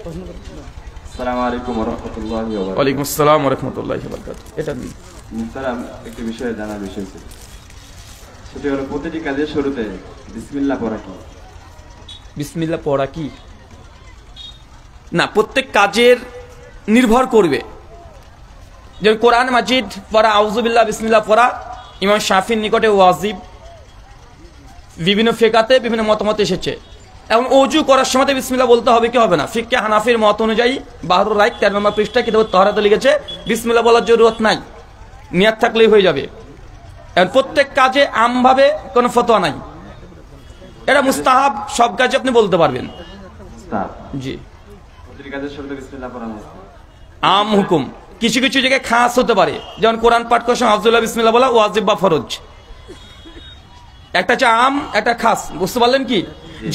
আসসালামু আলাইকুম ওয়া রাহমাতুল্লাহি ওয়া বারাকাতুহু। ওয়ালাইকুম আসসালাম ওয়া রাহমাতুল্লাহি ওয়া বারাকাতুহু। এটা মুহতারাম, একটি বিষয়ে জানার বিষয় ছিল, সেটা হলো প্রতিটি কাজের শুরুতে বিসমিল্লাহ পড়া কি? বিসমিল্লাহ পড়া কি না, প্রত্যেক কাজের নির্ভর করবে। যেমন কোরআন মাজিদ পড়া, আউযুবিল্লাহ বিসমিল্লাহ পড়া ইমাম শাফির নিকটে ওয়াজিব, বিভিন্ন ফিকাতে বিভিন্ন মতামত এসেছে। এখন ওযু করার সময় বিসমিল্লাহ বলতে হবে কি হবে না? ফিকহে হানাফির মত অনুযায়ী বাহরুর রাইক 13 নম্বর পৃষ্ঠা কিতাবুত তাহারাতে লিখেছে বিসমিল্লাহ বলার জরুরত নাই, নিয়াত থাকলেই হয়ে যাবে। এখন প্রত্যেক কাজে আমভাবে কোনো ফতোয়া নাই, এটা মুস্তাহাব, সব কাজে আপনি বলতে পারবেন। মুস্তাহাব, জি। প্রতিটি কাজের শুরুতে বিসমিল্লাহ পড়া মুস্তাহাব। আম হুকুম, কিছু কিছু জায়গায় খাস হতে পারে, যেমন কোরআন পাঠ করার সময় আব্দুল্লাহ বিসমিল্লাহ বলা ওয়াজিব বা ফরজ। একটা হচ্ছে আম, একটা খাস, বুঝতে পারলেন কি?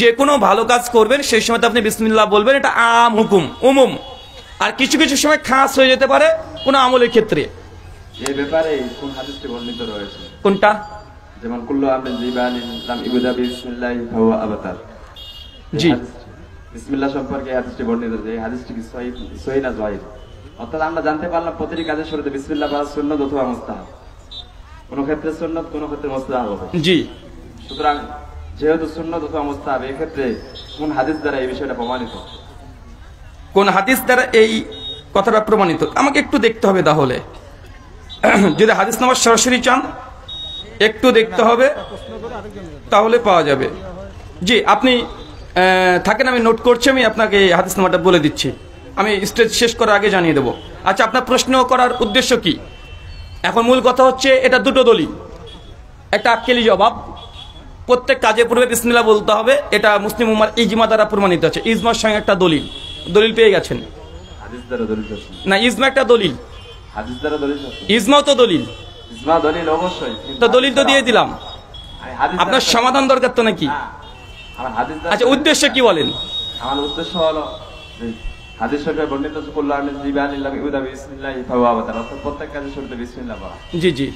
যে কোনো ভালো কাজ করবেন সেই সময় আপনি বিসমিল্লাহ বলবেন, এটা আম হুকুম, উমুম। আর কিছু কিছু সময় খাস হয়ে যেতে পারে কোন আমলের ক্ষেত্রে। এই ব্যাপারে কোন হাদিসটি বর্ণিত রয়েছে? কোনটা? যেমন কুল্লু আমরিন জিবালিন লাম ইবদা বিসমিল্লাহি ফাহুয়া আবতার। জি, বিসমিল্লাহ সম্পর্কে হাদিসটি বর্ণিত, যে এই হাদিসটি কি সহিহ না যায়িফ? অর্থাৎ আমরা জানতে পারলাম প্রতিটি কাজের শুরুতে বিসমিল্লাহ পড়া সুন্নাত অথবা মুস্তাহাব। কোন ক্ষেত্রে সুন্নাত, কোন ক্ষেত্রে মুস্তাহাব হবে। জি। সুতরাং যেহেতু সুন্নাত অথবা মুস্তাহাব, এই ক্ষেত্রে কোন হাদিস দ্বারা এই বিষয়টা প্রমাণিত? কোন হাদিস দ্বারা এই কথাটা প্রমাণিত আমাকে একটু দেখতে হবে। তাহলে যদি হাদিস নাম্বার সরাসরি চান একটু দেখতে হবে, তাহলে পাওয়া যাবে। জি, আপনি থাকেন, আমি নোট করছি, আমি আপনাকে হাদিস নাম্বারটা বলে দিচ্ছি, আমি স্টেজ শেষ করার আগে জানিয়ে দেবো। আচ্ছা, আপনার প্রশ্ন করার উদ্দেশ্য কি? এখন মূল কথা হচ্ছে এটা দুটো দলিল, একটা আক্কেলি জবাব। প্রত্যেক কাজে পূর্বে বিসমিল্লাহ বলতে হবে, এটা মুসলিম উম্মার ইজমা দ্বারা প্রমাণিত আছে। ইজমার সঙ্গে একটা দলিল পেয়ে গেছেন হাদিস দ্বারা দলিল আছে না? ইজমা একটা দলিল, হাদিস দ্বারা দলিল আছে, ইজমাও তো দলিল। ইজমা দলিল অবশ্যই, তো দলিল তো দিয়ে দিলাম, আপনার সমাধান দরকার তো নাকি? আমার হাদিস দ্বারা। আচ্ছা, উদ্দেশ্য কি বলেন? আমার উদ্দেশ্য হলো হাদিস শরীফে বর্ণিত আছে কুল্লু আমরিন জিবালিন লাম ইবদা বিসমিল্লাহি ফাহুয়া আবতার, অর্থাৎ প্রত্যেক কাজের শুরুতে বিসমিল্লাহ পড়া। জি জি।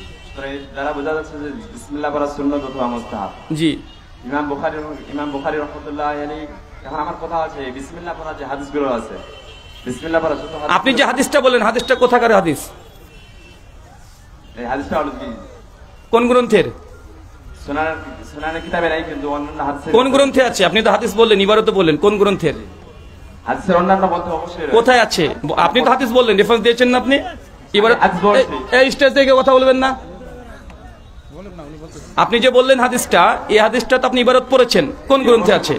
দ্বারা বোঝা যাচ্ছে যে বিসমিল্লাহ পড়া সুন্নাত অথবা মুস্তাহাব। জি। ইমাম বুখারী রাহমাতুল্লাহি আলাইহি, এখন আমার কথা আছে বিসমিল্লাহ পড়া যে হাদিসগুলো আছে, বিসমিল্লাহ পড়া যত হাদিস, আপনি যে হাদিসটা বলেন, হাদিসটা কোথাকার হাদিস? এই হাদিসটা হলো কি কোন গ্রন্থের? সুনানের কিতাবে নাই, কিন্তু অন্যান্য হাদিসে। কোন গ্রন্থে আছে? আপনি তো হাদিস বললেন, ইবারত বললেন, কোন গ্রন্থের? হাদিসের অন্যান্য গ্রন্থে অবশ্যই রয়েছে। কোথায় আছে? আপনি তো হাদিস বললেন, রেফারেন্স দিয়েছেন না আপনি? ইবারত এই স্টেজ থেকে কথা বলবেন না। আপনি যে বললেন হাদিসটা, এই হাদিসটা তো আপনি ইবারত পড়েছেন, কোন গ্রন্থে আছে?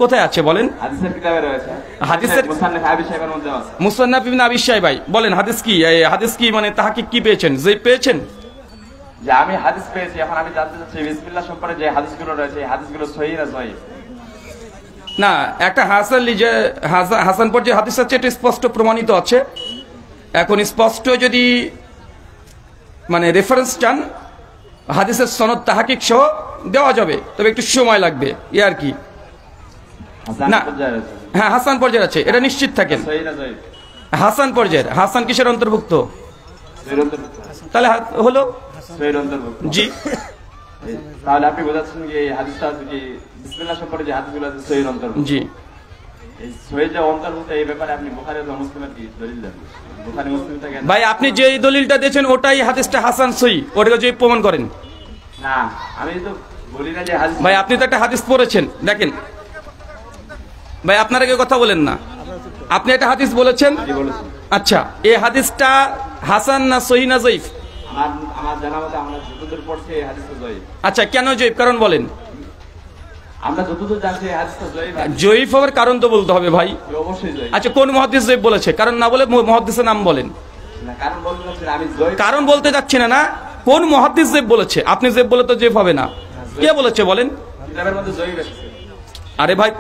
কোথায় আছে বলেন? হাদিসের কিতাবে রয়েছে, হাদিসের মুসান্নাফ আবি শাইবার মধ্যে আছে। মুসান্নাফ ইবনে আবি শাইবা, বলেন হাদিস কি? হাদিস কি মানে তাহকিক কি পেয়েছেন? যে পেয়েছেন যে আমি হাদিস পেয়েছি, এখন আমি জানতে চাচ্ছি বিসমিল্লাহ সম্পর্কে যে হাদিসগুলো রয়েছে, এই হাদিসগুলো সহিহ না যায়িফ? না, একটা হাসান পর যে হাদিস আছে এটা স্পষ্ট প্রমাণিত আছে। এখন স্পষ্ট যদি মানে রেফারেন্স চান, হাদিসের সনদ তাহকিক সহ দেওয়া যাবে, তবে একটু সময় লাগবে, ই আর কি। না, হ্যাঁ, হাসান পর্যায়ের আছে, এটা নিশ্চিত থাকেন। হাসান পর্যায়ের, হাসান কিসের অন্তর্ভুক্ত? তাহলে হলো জি। তাহলে আপনি বোঝাচ্ছেন যে এই হাদিসটা কি বিসমিল্লাহ সম্পর্কে যে হাদিসগুলো আছে সহিহ অন্তর্ভুক্ত? জি। এই সহিহ যে অন্তর্ভুক্ত, এই ব্যাপারে আপনি বুখারী ও মুসলিমের কি দলিল দেন? বুখারী মুসলিম থেকে ভাই আপনি যে দলিলটা দিয়েছেন ওটাই হাদিসটা হাসান সহিহ, ওটাকে যে প্রমাণ করেন না। আমি তো বলি না যে হাদিস। ভাই আপনি তো একটা হাদিস পড়েছেন, দেখেন ভাই, আপনারা কেউ কথা বলেন না। আপনি একটা হাদিস বলেছেন, আচ্ছা, এই হাদিসটা হাসান না সহিহ না যায়িফ? আমার জানা মতে আমরা যতদূর পড়ছি এই হাদিসটা যায়িফ। আচ্ছা, কেন যায়িফ? কারণ বলেন। আমরা যতদূর জানছি এই হাদিসটা যায়িফ। যায়িফ হওয়ার কারণ তো বলতে হবে ভাই। অবশ্যই যায়িফ। আচ্ছা, কোন মুহাদ্দিস যায়িফ বলেছে? কারণ না বলে মুহাদ্দিসের নাম বলেন। না, কারণ বলতে যাচ্ছি আমি যায়িফ। কারণ বলতে যাচ্ছি না, না কোন মুহাদ্দিস যায়িফ বলেছে? আপনি যায়িফ বলে তো যায়িফ হবে না। কে বলেছে বলেন? কিতাবের মধ্যে যায়িফ আছে। আরে ভাই,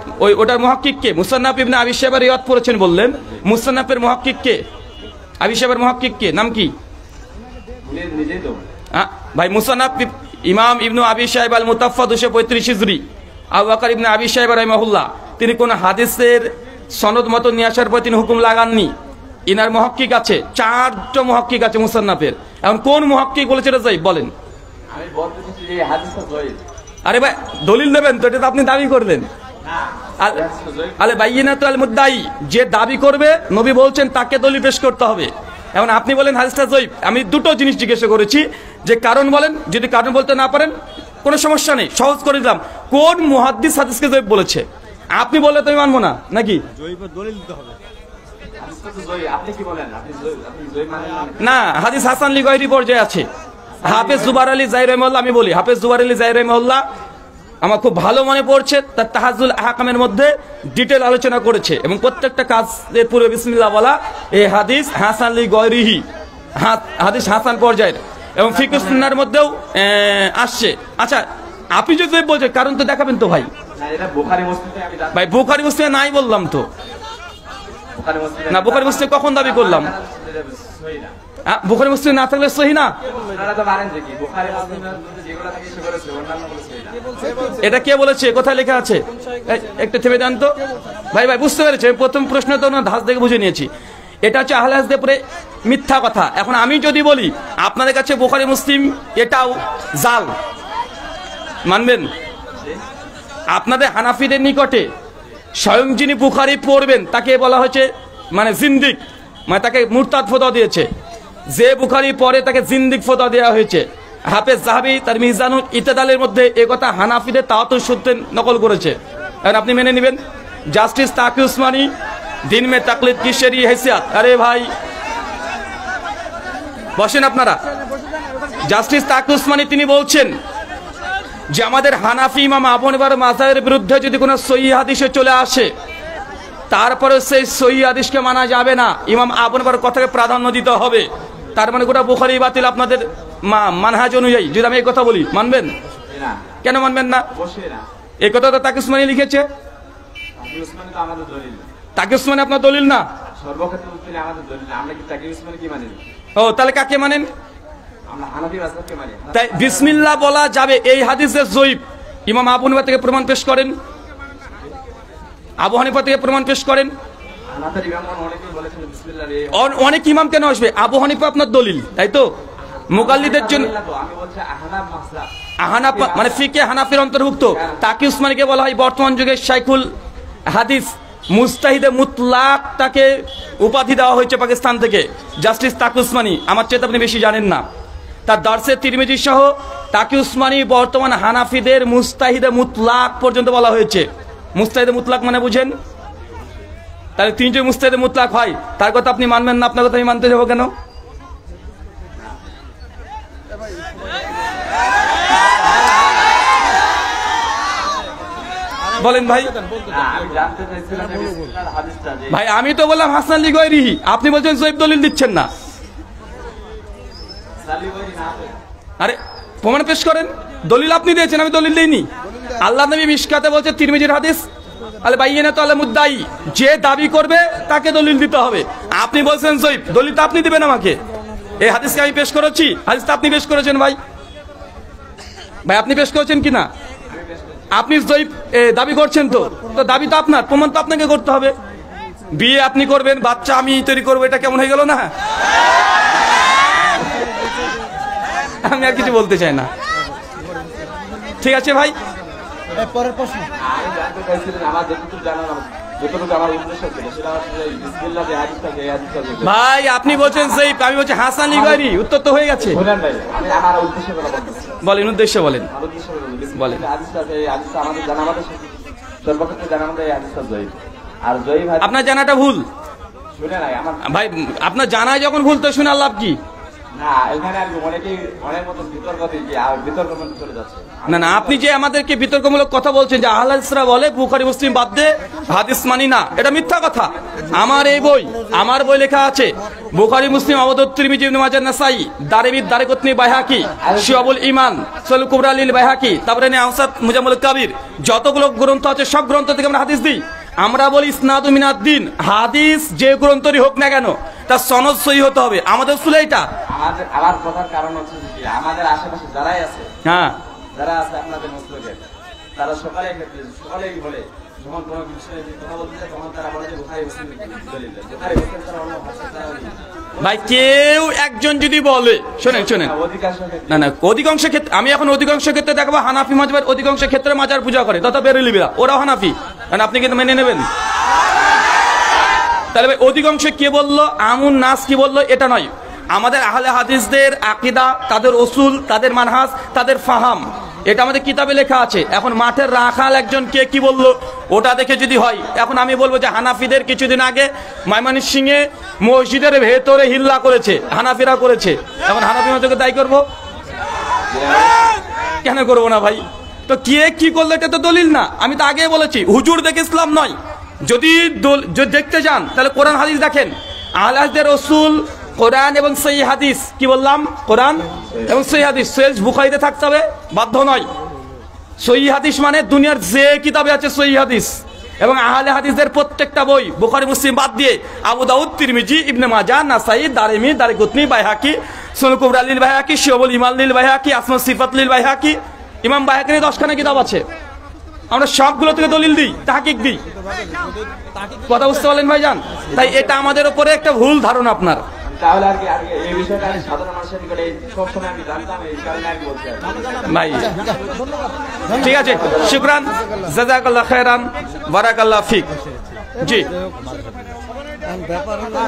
ওটার মুহাক্কিক কে? মুসান্নাফ ইবনে আবি শাইবা রিওয়ায়াত পড়েছেন বললেন, মুসান্নাফের মুহাক্কিক কে? আবি শাইবার মুহাক্কিক কে? নাম কি? নিজেই তো ভাই, মুসান্নাফ ইমাম ইবনে আবি শাইবা আল মুতাফফা 235 হিজরি, আবু বকর ইবনে আবি শাইবা রাহিমাহুল্লাহ, তিনি কোন হাদিসের সনদ মত নিয়ে আসার পর তিনি হুকুম লাগাননি। ইনার মুহাক্কিক আছে, 4টা মুহাক্কিক আছে মুসান্নাফের। এখন কোন মুহাক্কিক বলেছে এটা যায়িফ বলেন? আমি বলতে চাচ্ছি যে এই হাদিসটা যায়িফ। আরে ভাই, দলিল দেবেন তো, এটা তো আপনি দাবি করলেন। আলে বাইয়িনাতু আল মুদ্দাই, যে দাবি করবে নবী বলছেন তাকে দলিল পেশ করতে হবে। এখন আপনি বলেন হাদিসটা জয়ীফ। আমি দুটো জিনিস জিজ্ঞাসা করেছি, যে কারণ বলেন, যদি কারণ বলতে না পারেন কোনো সমস্যা নেই, সহজ করে দিলাম। কোন মুহাদ্দিস হাদিসকে জয়ীফ বলেছে? আপনি বললে তো আমি মানবো না, নাকি? জয়ীফের দলিল দিতে হবে। আপনি কি বলেন? আপনি জয়ীফ মানেন না, হাদিস হাসান লি গায়রি পর্যায়ে আছে। হাফেজ জুবার আলী জাহির রহিমাহুল্লাহ, আমি বলি হাফেজ জুবার আলী জাহির রহিমাহুল্লাহ, আমার খুব ভালো মনে পড়ছে, তার তাহাজুল আহকামের মধ্যে ডিটেল আলোচনা করেছে, এবং প্রত্যেকটা কাজের পূর্বে বিসমিল্লাহ বলা, এই হাদিস হাসান লি গায়রিহি, হাদিস হাসান পর্যায়ের, এবং ফিকহ সুন্নাহর মধ্যেও আসছে। আচ্ছা, আপনি যদি বলছেন কারণ তো দেখাবেন তো ভাই। না, এটা বুখারী মুসলিমে আমি জানি। ভাই বুখারী মুসলিমে নাই বললাম তো। বুখারী মুসলিমে না, বুখারী মুসলিমে কখন দাবি করলাম? সহি না। বুখারী মুসলিমে না থাকলে সহি না? আপনারা তো মানেন যে কি বুখারী মুসলিমের মধ্যে যেগুলো থাকে সেগুলো সহি, অন্যান্য গুলো সহি না। এটা কে বলেছে? কোথায় লেখা আছে? একটা থেমে দেন তো ভাই। ভাই বুঝতে পেরেছে, প্রথম প্রশ্ন তো না ধাস দেখে বুঝে নিয়েছি। এটা হচ্ছে আহলে হাদিসদের পরে মিথ্যা কথা। এখন আমি যদি বলি আপনাদের কাছে বুখারী মুসলিম এটাও জাল, মানবেন? আপনাদের হানাফিদের নিকটে স্বয়ং যিনি বুখারী পড়বেন তাকে বলা হয়েছে মানে জিন্দিক, মানে তাকে মুরতাদ ফতোয়া দিয়েছে। যে বুখারী পড়ে তাকে জিন্দিক ফতোয়া দেওয়া হয়েছে। হাফেজ যাহাবী তার মিজানুল ইতিদালের মধ্যে এই কথা হানাফিদের তাওয়াতুর সূত্রে নকল করেছে। এখন আপনি মেনে নেবেন? জাস্টিস তাকি উসমানী, দিন মে তাকলিদ কি শরঈ हैसियत। আরে ভাই বসেন আপনারা। জাস্টিস তাকি উসমানী তিনি বলছেন যে আমাদের হানাফি ইমাম আবু হানিফার মাযহাবের বিরুদ্ধে যদি কোনো সহিহ হাদিসে চলে আসে, তারপরে সেই সহিহ হাদিসকে মানা যাবে না, ইমাম আবু হানিফার কথাকে প্রাধান্য দিতে হবে। তার মানে গোটা বুখারী বাতিল আপনাদের মানহাজ অনুযায়ী। যদি আমি এই কথা বলি মানবেন? না, কেন মানবেন না? অবশ্যই না। এই কথা তো তাকি উসমানী লিখেছে। তাকি উসমানী তো আমাদের দলিল না। তাকি উসমানী আপনার দলিল না? সর্বক্ষেত্রে উত্তরে আমাদের দলিল না। আমরা কি তাকি উসমানী কি মানি? ও, তাহলে কাকে মানেন? আমরা হানাফি মাযহাবকে মানি। তাই বিসমিল্লাহ বলা যাবে, এই হাদিসের জয়ীফ। ইমাম আবু হানিফা থেকে প্রমাণ পেশ করেন, আবু হানিফা থেকে প্রমাণ পেশ করেন। হানাফির ইমামগণ অনেকেই বলেছেন বিসমিল্লাহ রে। অনেক ইমাম কেন আসবে? আবু হানিফা আপনার দলিল, তাই তো? মুকাল্লিদের জন্য আমি বলছি আহনাফ মাযহাব, হানাফ মানে ফিকে হানাফির অন্তর্ভুক্ত। তাকি উসমানীকে বলা হয় বর্তমান যুগের শাইখুল হাদিস, মুস্তাহিদে মুতলাক তাকে উপাধি দেওয়া হয়েছে পাকিস্তান থেকে। জাস্টিস তাকি উসমানী, আমার চেয়ে আপনি বেশি জানেন না। তার দারসে তিরমিজি সহ তাকি উসমানী বর্তমান হানাফিদের মুস্তাহিদে মুতলাক পর্যন্ত বলা হয়েছে। মুস্তাহিদে মুতলাক মানে বুঝেন? তাহলে তিনি যে মুস্তাহিদে মুতলাক হয়, তার কথা আপনি মানবেন না, আপনার কথা আমি মানতে যাবো কেন? বলেন ভাই। আমি জানতে চাইছিলাম যে বিসমিল্লাহর হাদিসটা যে ভাই আমি তো বললাম হাসান লি গায়রিহি, আপনি বলছেন জয়ীফ দলিল দিচ্ছেন না। সালি বলি না হবে। আরে প্রমাণ পেশ করেন। দলিল আপনি দিয়েছেন, আমি দলিল দেইনি। আল্লাহ নবী মিশকাতে বলছে তিরমিজির হাদিস, আলে বাইয়িনাতু আল মুদ্দাই, যে দাবি করবে তাকে দলিল দিতে হবে। আপনি বলছেন জয়ীফ, দলিল তো আপনি দিবেন আমাকে। এই হাদিসকে আমি পেশ করেছি, হাদিসটা আপনি পেশ করেছেন ভাই। ভাই আপনি পেশ করেছেন কি না? আপনি জয়ীফ দাবি করছেন, তো দাবি তো আপনার, প্রমাণ তো আপনাকে করতে হবে। বিয়ে আপনি করবেন, বাচ্চা আমি তৈরি করবো, এটা কেমন হয়ে গেল না? আমি আর কিছু বলতে চাই না। ঠিক আছে ভাই। পরের প্রশ্ন। আমি জানতে চাইছিলাম আমার যতটুকু আমার উদ্দেশ্য ছিল সেটা হচ্ছে বিসমিল্লাহ যে হাদিসটা, যে হাদিসটা ভাই আপনি বলছেন জয়ীফ, আমি বলছি হাসান লি গায়রি, উত্তর তো হয়ে গেছে। বলেন ভাই, আমি আমার উদ্দেশ্য বলতেছি। বলেন উদ্দেশ্য বলেন। আমার উদ্দেশ্য বলেন। হাদিসটা, এই হাদিসটা আমাদের জানা আমাদের সর্বক্ষেত্রে জানা আমাদের এই হাদিসটা জয়ীফ। আর জয়ীফ হাদিস আপনার জানাটা ভুল শুনে নাই আমার ভাই। আপনার জানায় যখন ভুল তো শুনে লাভ কি? না, এখানে আর অনেকেই অনেক মতন বিতর্ক দিয়ে আর বিতর্ক মধ্যে চলে যাচ্ছে। না না, আপনি যে আমাদেরকে বিতর্কমূলক কথা বলছেন যে আহলে হাদিসরা বলে বুখারী মুসলিম বাদ দে হাদিস মানি না, এটা মিথ্যা কথা। আমার এই বই, আমার বই লেখা আছে বুখারী মুসলিম, আবু দাউদ, তিরমিজি, ইবনে মাজাহ, নাসাই, দারিমি, দারিকুতনি, বাইহাকি, শুআবুল ঈমান, সুনানুল কুবরা লিল বাইহাকি, তাবরানী, আওসাত, মুজাম্মুল কাবির, যতগুলো গ্রন্থ আছে সব গ্রন্থ থেকে আমরা হাদিস দিই। আমরা বলি ইসনাদু মিনাদ দ্বীন, হাদিস যে গ্রন্থরই হোক না কেন তার সনদ সহি হতে হবে। আমাদের উসুল এইটা। আমাদের আমার কথার কারণ হচ্ছে যে আমাদের আশেপাশে যারাই আছে, হ্যাঁ, যারা আছে আপনাদের মুসলিমের, তারা সকলেই বলে যখন কোনো বিষয়ে কথা বলতে যায় তখন তারা বলে যে বুখারী মুসলিম দলিল, বুখারী মুসলিম তারা অন্য ভাষা তারা ভাই কেউ একজন যদি বলে, শোনেন অধিকাংশ ক্ষেত্রে না না, অধিকাংশ ক্ষেত্রে আমি এখন অধিকাংশ ক্ষেত্রে দেখাবো হানাফি মাযহাবের অধিকাংশ ক্ষেত্রে মাজার পূজা করে, তথা বেরেলিরা, ওরাও হানাফি। কারণ আপনি কিন্তু মেনে নেবেন। তাহলে ভাই অধিকাংশ কে বললো, আমুন নাস কি বললো, এটা নয়। আমাদের আহলে হাদিসদের আকীদা, তাদের উসুল, তাদের মানহাজ, তাদের ফাহাম, এটা আমাদের কিতাবে লেখা আছে। এখন মাঠের রাখাল একজন কে কি বললো ওটা দেখে যদি হয়, এখন আমি বলবো যে হানাফিদের কিছুদিন আগে ময়মনসিংহে মসজিদের ভেতরে হিল্লা করেছে, হানাফিরা করেছে, এখন হানাফি মতকে দায়ী করবো? কেন করবো না ভাই? তো কে কি করলো এটা তো দলিল না। আমি তো আগে বলেছি হুজুর দেখে ইসলাম নয়। যদি দেখতে চান তাহলে কোরআন হাদিস দেখেন। আহলে হাদিসদের রাসূল কোরআন এবং সহিহ হাদিস, কি বললাম, কোরআন এবং সহিহ হাদিস সহিহ বুখারীতে থাকতে হবে বাধ্য নয়। সহিহ হাদিস মানে দুনিয়ার যে কিতাবে আছে সহিহ হাদিস, এবং আহলে হাদিসদের প্রত্যেকটা বই, বুখারী মুসলিম বাদ দিয়ে আবু দাউদ, তিরমিজি, ইবনে মাজাহ, নাসাই, দারিমি, দারিকুতনি, বাইহাকি, সুনান কুবরা লিল বাইহাকি, শুআবুল ঈমান লিল বাইহাকি, আসমা সিফাত লিল বাইহাকি, ইমাম বাইহাকির 10খানা কিতাব আছে। আমরা সবগুলো থেকে দলিল দিই, তাহকিক দিই। কথা বুঝতে পারলেন ভাইজান? তাই এটা আমাদের উপরে একটা ভুল ধারণা আপনার। তাহলে আর কি এই বিষয়টা আমি সাধারণ মানুষের নিকটে সবসময় আমি জানতাম, এই কারণে আমি বলছি ভাই। ঠিক আছে, শুকরান, জাযাকাল্লাহ খায়রান, বারাকাল্লাহ ফিক। জি। ব্যাপার হলো